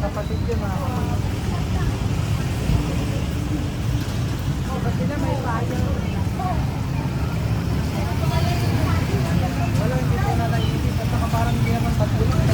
Kapatid yun mga kapatid. Ba't sila may payo? Wala, hindi ko na naisip. At saka parang hindi naman pagbulit.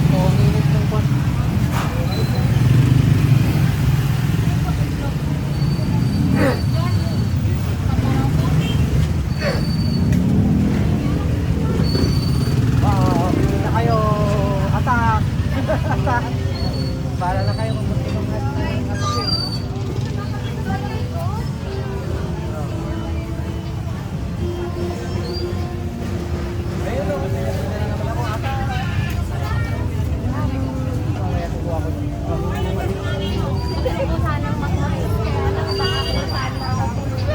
So, ang init ng kwan. Bili na kayo. Atak! Atak! Bahala na kayo kung gusto ng atak. Ayun o, hindi na naman ako atak. Mamaya kukuha ko. Gusto ko sanang mag-maris kaya nakapakakitaan na ako.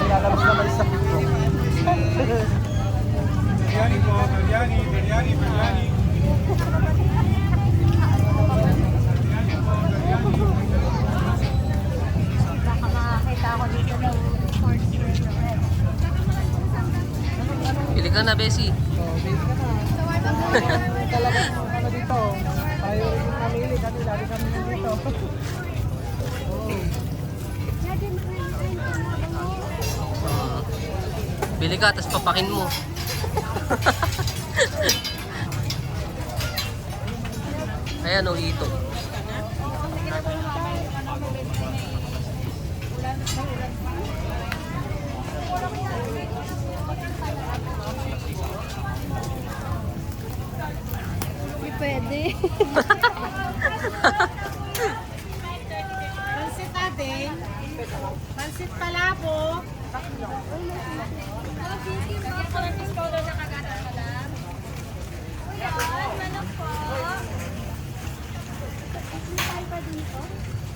Lalabas naman sa pito. Biryani po, biryani, biryani, biryani. Baka makakita ako dito ng short skirt na red. Pili ka na, Bessie. Oh, busy ka na. Talagang ano dito. Tayo rin yung namili kasi lagi kami nandito. Pili ka, tapos papakin mo. Ayan o, ito. Hindi pwede. Pansit natin. Pansit palabo.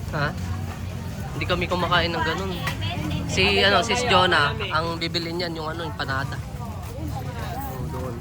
Ha? Hindi kami kumakain ng ganun. Si Jonah, ang bibili niyan yung yung panada. Oh, doon.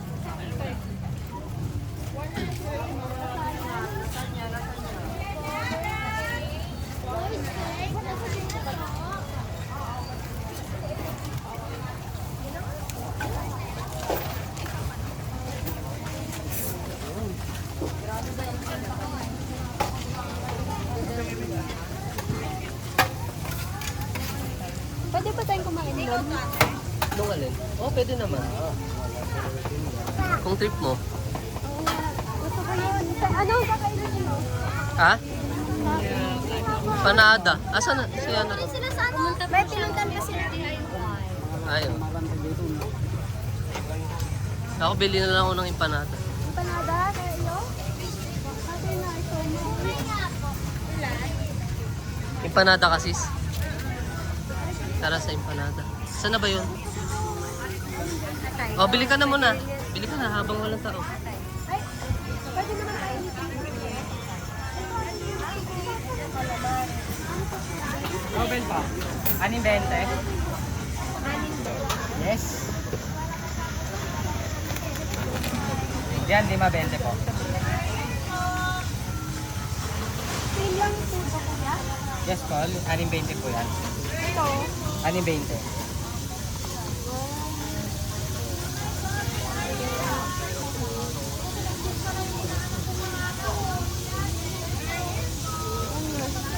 Pwede ba tayong kumain doon? Nung alin? Oh, pwede naman. Kung trip mo. Oo nga. Gusto ko yun. Ano ang kakainin mo? Ha? Panada. Asan na? Siya na. Sila sa ano? May pinuntan kasi natin. Ayun. Ako bili na lang ako ng empanada. Empanada kayo? Kasi na ito mo. Empanada kasis. Tara sa empanada. Saan na ba yun? Oh, bili ka na muna. Bili ka na habang walang tao. Ay, pwede naman tayo. Nobel pa. Aning 20? Yes. Yan, 5.20 po. Same lang po ba kuya? Yes po, aning 20 po yan. Ito. Aning 20.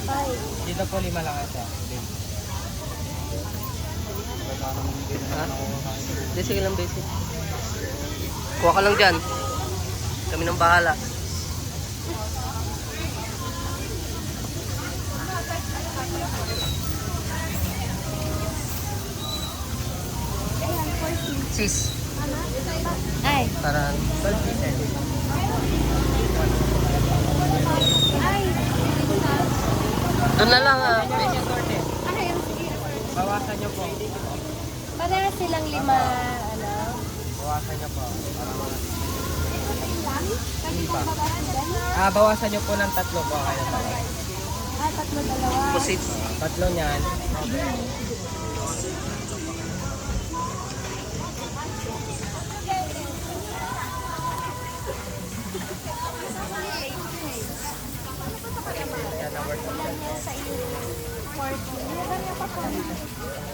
Ay, Dito po 5 lang ito. Ha? Hindi, sige lang, basic. Kuha ka lang dyan. Kami nang bahala. Sis, ay. para 12 pieces. Ay. doon na lang ah. Ano yung sorte? Ano yung sige? Bawasan nyo po. Parehas silang 5, ano? Bawasan nyo po. Kasi pa. kung babaran, Bawasan nyo po ng 3 po kayo. 3, 2. Pusit. 3 niyan. Yan ang worth of it. Sa iyo, 40. Meron pa po.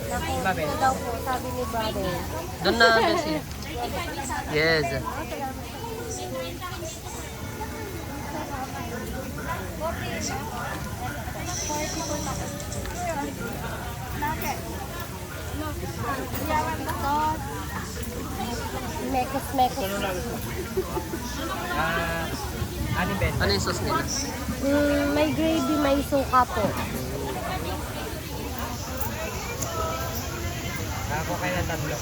Naku, Babel. ito daw po, sabi ni brother. Doon na, Bessie. Yes. mekos-mekos. Anim beses. Ano yung sauce nila? May gravy, may suka po. Ako kayo ng tatlo.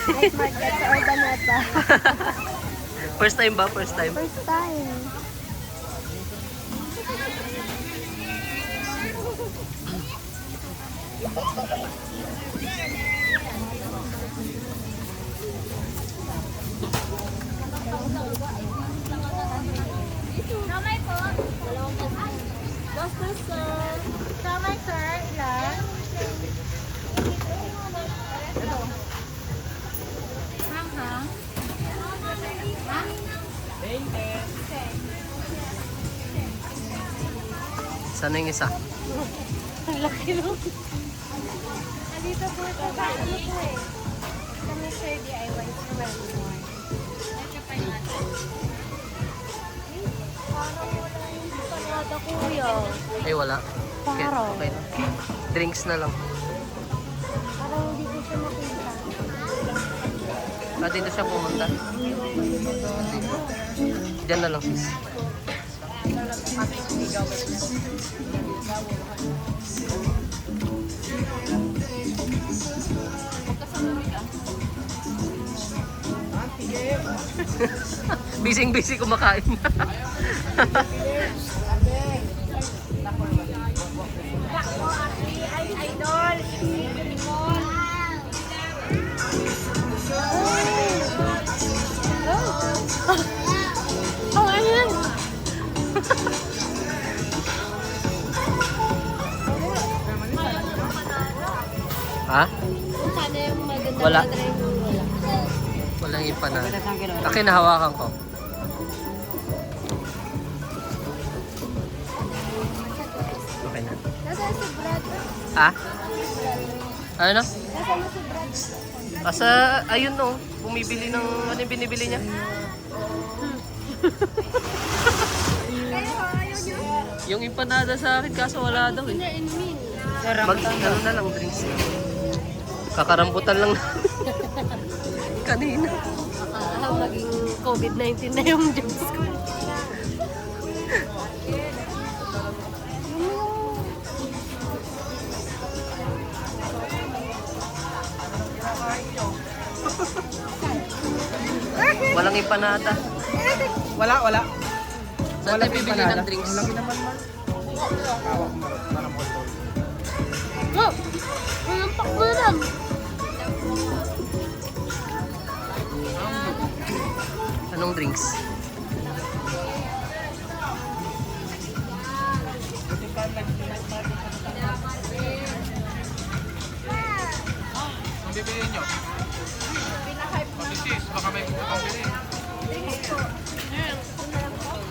Night market sa Ordaneta. First time ba? First time? First time. Kamay po. Basta sir. Kamay sir. Ilan? Hang-hang. Sana yung isa? Ang laki nun. Nandito po ito sa ano po eh. Kami sir DIY sa Westmore. Parang wala yung panada kuya. Ay, wala. Okay, Parang. okay lang. Drinks na lang. Parang hindi ko siya makita. Ah, dito siya pumunta. Dito. Diyan na lang, sis. Busy-busy kumakain. Idol! Oh, ano yan? Ha? Sana yung maganda Wala. na try mo wala. Walang empanada. Akin nahawakan ko. Okay na. Nasaan si Brad? Ha? Ano? Nasaan na si Brad? Asa, ayun no. Bumibili ng, ano yung binibili niya? Yung empanada sa akin, kaso wala daw eh. Mag, ano na lang, drinks na. Kakarambutan lang kanina. Maging COVID-19 na yung jobs ko. Walang empanada. Wala. Saan tayo bibili ng drinks? Lagi naman man. Hawak mo rin. Parang botol. Oh! Walang pakbulam! Anong drinks? Ang bibiliin nyo? Mamisis, baka may puputang bili.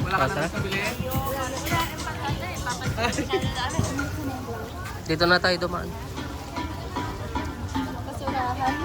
Wala ka Asa? na pabili? Dito na tayo dumaan. Basurahan.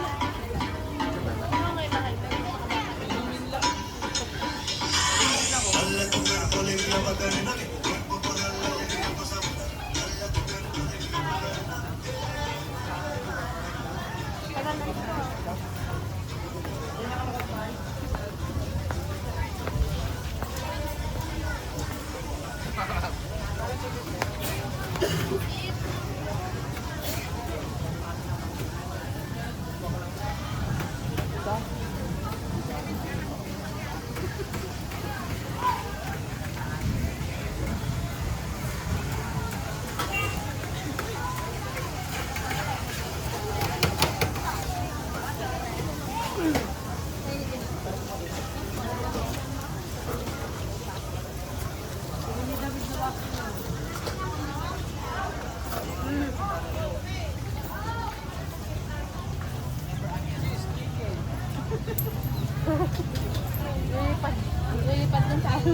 Lilipad Ay,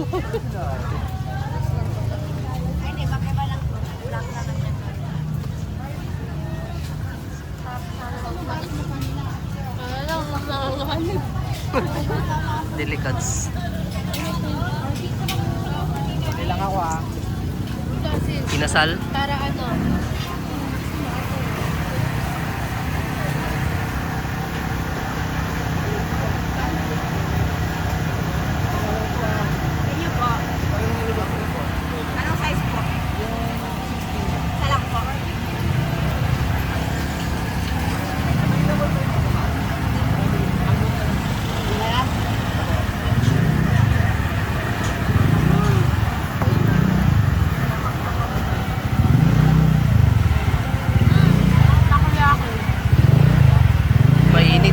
di ba kaya lang lang naman. Delicats. Hindi lang ako ah. Kinasal. Para ano? Inyo po. Anong size po? Salang po. Mainit.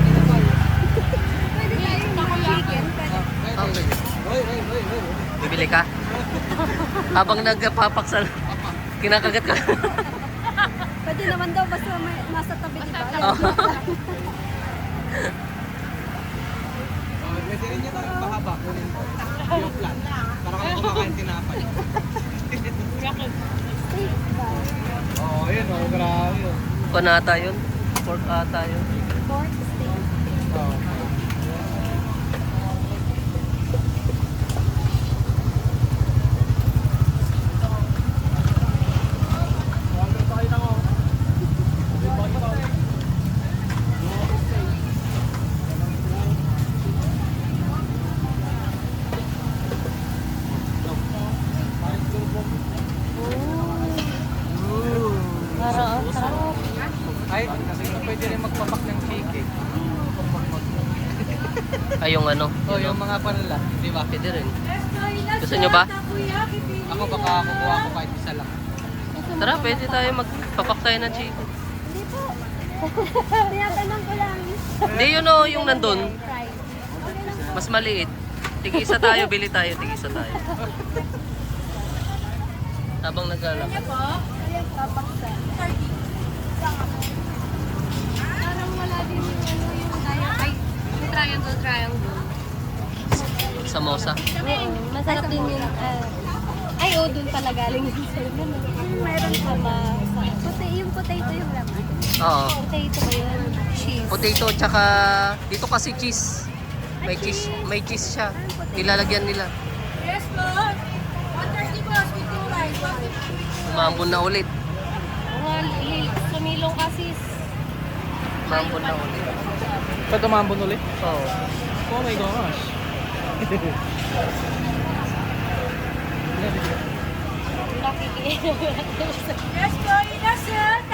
Pwede tayo chicken. Okay. Bibili ka? Habang nagpapaksal, kinakagat ka. Pwede naman daw basta may nasa tabi di ba? Pwede rin yun ang mahaba. Kunin ko. Yung plan. Para kami kumakain tinapay. Oo, yun. Oh, grabe yun. Kung ata yun. Pork ata yun. Pork steak. Oo. Ay, kasi pwede rin magpapak ng chicken. Ay, yung ano. Oh, yung mga panala, di ba? Pwede rin. Gusto nyo ba? Ako baka kukuha ko kahit isa lang. Tara, pwede tayo magpapak tayo ng chicken. Hindi po. Tinatanong ko lang. Hindi yun o, yung nandun. Fry. Okay lang. Mas maliit. Tig-isa tayo, bili tayo, tig-isa tayo. Habang naglalakad. Po? Ayan, papaksa. Parang wala din yung ano yung tayo. Ay, yung triangle. Samosa. Masarap din yung... ay, oh, dun pala galing yung sa'yo. Mayroon pa ba? Yung potato yung laman. Oo. Potato ba yun? Cheese. Potato tsaka dito kasi cheese. May cheese siya. Nilalagyan nila. Yes, boss. 130 boss. With two rice. Umambon na ulit. Sumilong kasi. Umambon na ulit. Sa tumambon ulit? Oo. Oh my gosh. Nakikita. Yes, boy. Yes, sir.